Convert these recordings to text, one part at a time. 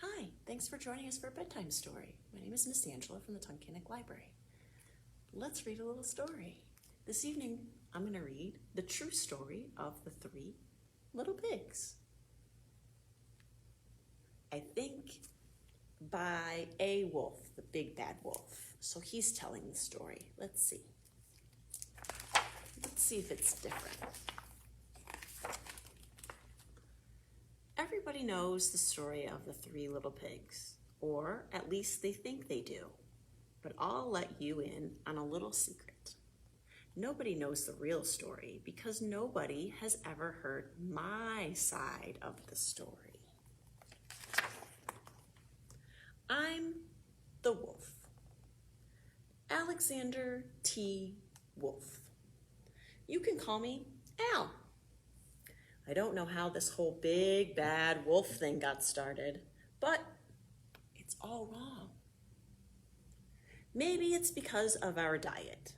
Hi, thanks for joining us for a bedtime story. My name is Miss Angela from the Tunkhannock Library. Let's read a little story. This evening, I'm going to read the true story of the 3 little pigs. I think by a wolf, the big bad wolf. So he's telling the story. Let's see. Let's see if it's different. Everybody knows the story of the 3 little pigs, or at least they think they do. But I'll let you in on a little secret. Nobody knows the real story because nobody has ever heard my side of the story. I'm the wolf, Alexander T. Wolf. You can call me Al. I don't know how this whole big bad wolf thing got started, but it's all wrong. Maybe it's because of our diet.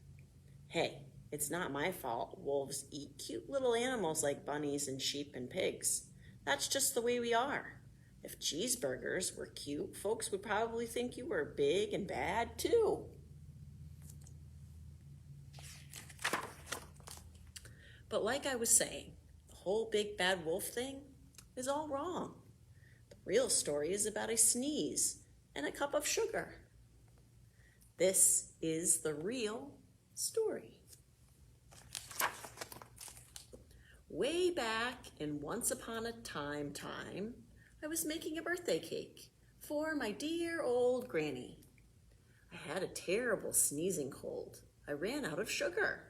Hey, it's not my fault wolves eat cute little animals like bunnies and sheep and pigs. That's just the way we are. If cheeseburgers were cute, folks would probably think you were big and bad too. But like I was saying, the whole big bad wolf thing is all wrong. The real story is about a sneeze and a cup of sugar. This is the real story. Way back in Once Upon a Time, I was making a birthday cake for my dear old granny. I had a terrible sneezing cold. I ran out of sugar.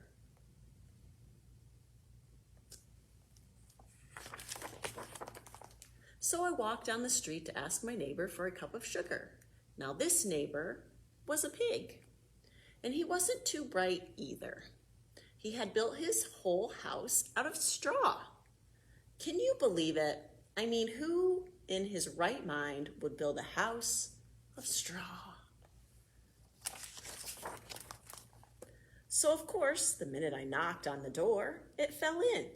So I walked down the street to ask my neighbor for a cup of sugar. Now this neighbor was a pig, and he wasn't too bright either. He had built his whole house out of straw. Can you believe it? I mean, who in his right mind would build a house of straw? So of course, the minute I knocked on the door, it fell in.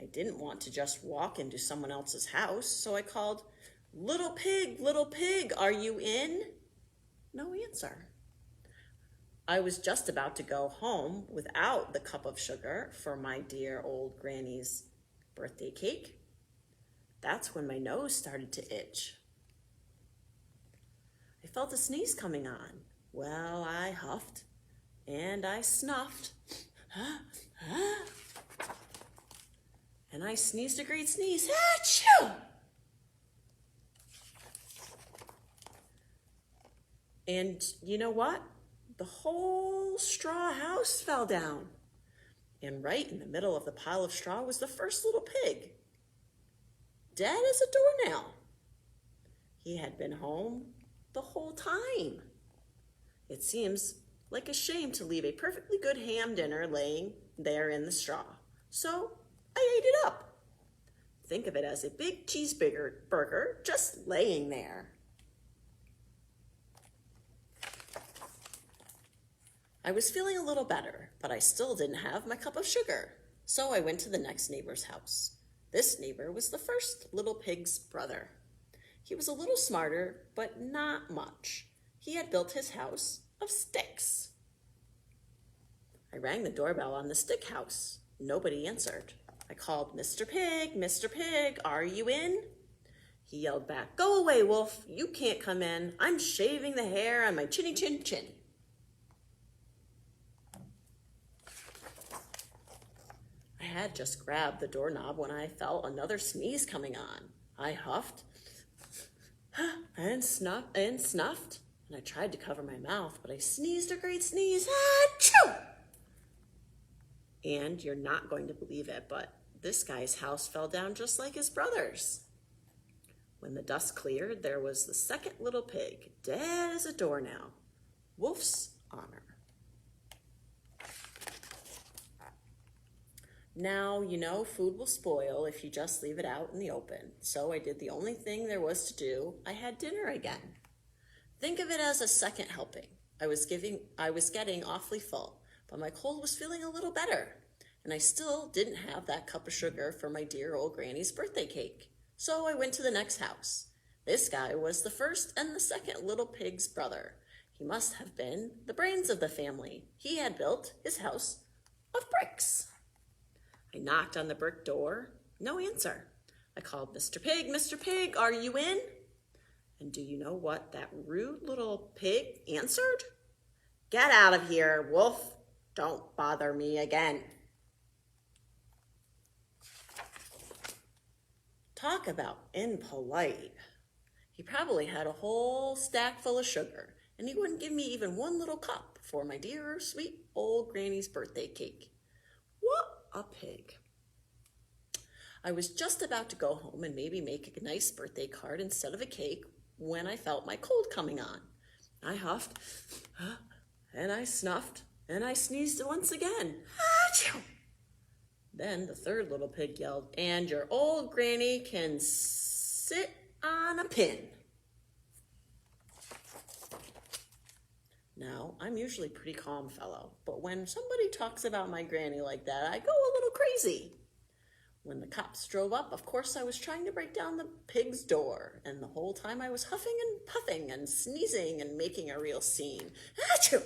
I didn't want to just walk into someone else's house, so I called, little pig, are you in?" No answer. I was just about to go home without the cup of sugar for my dear old granny's birthday cake. That's when my nose started to itch. I felt a sneeze coming on. Well, I huffed and I snuffed. And I sneezed a great sneeze. Achoo! And you know what? The whole straw house fell down. And right in the middle of the pile of straw was the first little pig, dead as a doornail. He had been home the whole time. It seems like a shame to leave a perfectly good ham dinner laying there in the straw. So I ate it up. Think of it as a big cheeseburger just laying there. I was feeling a little better, but I still didn't have my cup of sugar. So I went to the next neighbor's house. This neighbor was the first little pig's brother. He was a little smarter, but not much. He had built his house of sticks. I rang the doorbell on the stick house. Nobody answered. I called, Mr. Pig, are you in?" He yelled back, "Go away, wolf, you can't come in. I'm shaving the hair on my chinny chin chin." I had just grabbed the doorknob when I felt another sneeze coming on. I huffed and snuffed, and I tried to cover my mouth, but I sneezed a great sneeze. Achoo! And you're not going to believe it, but this guy's house fell down just like his brother's. When the dust cleared, there was the second little pig, dead as a doornail. Wolf's honor. Now, you know food will spoil if you just leave it out in the open. So I did the only thing there was to do. I had dinner again. Think of it as a second helping. I was getting awfully full, but my cold was feeling a little better. And I still didn't have that cup of sugar for my dear old granny's birthday cake. So I went to the next house. This guy was the first and the second little pig's brother. He must have been the brains of the family. He had built his house of bricks. I knocked on the brick door. No answer. I called, Mr. Pig, are you in? And do you know what that rude little pig answered? Get out of here, wolf. Don't bother me again. Talk about impolite. He probably had a whole stack full of sugar, and he wouldn't give me even one little cup for my dear, sweet old granny's birthday cake. What a pig. I was just about to go home and maybe make a nice birthday card instead of a cake when I felt my cold coming on. I huffed, and I snuffed, and I sneezed once again. Achoo! Then the third little pig yelled, and your old granny can sit on a pin. Now, I'm usually a pretty calm fellow, but when somebody talks about my granny like that, I go a little crazy. When the cops drove up, of course, I was trying to break down the pig's door, and the whole time I was huffing and puffing and sneezing and making a real scene. Achoo!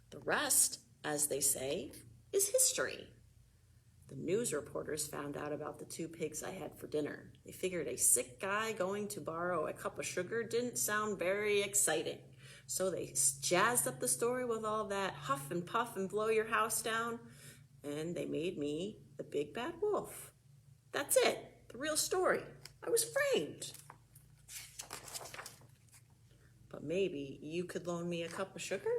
The rest, as they say, is history. The news reporters found out about the two pigs I had for dinner. They figured a sick guy going to borrow a cup of sugar didn't sound very exciting. So they jazzed up the story with all that huff and puff and blow your house down, and they made me the big bad wolf. That's it, the real story. I was framed. But maybe you could loan me a cup of sugar?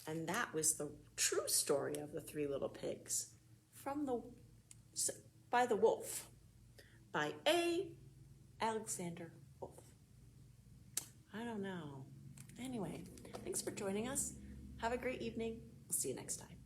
And that was the true story of the three little pigs by the wolf, by A. Alexander Wolf. I don't know. Anyway, thanks for joining us. Have a great evening. We'll see you next time.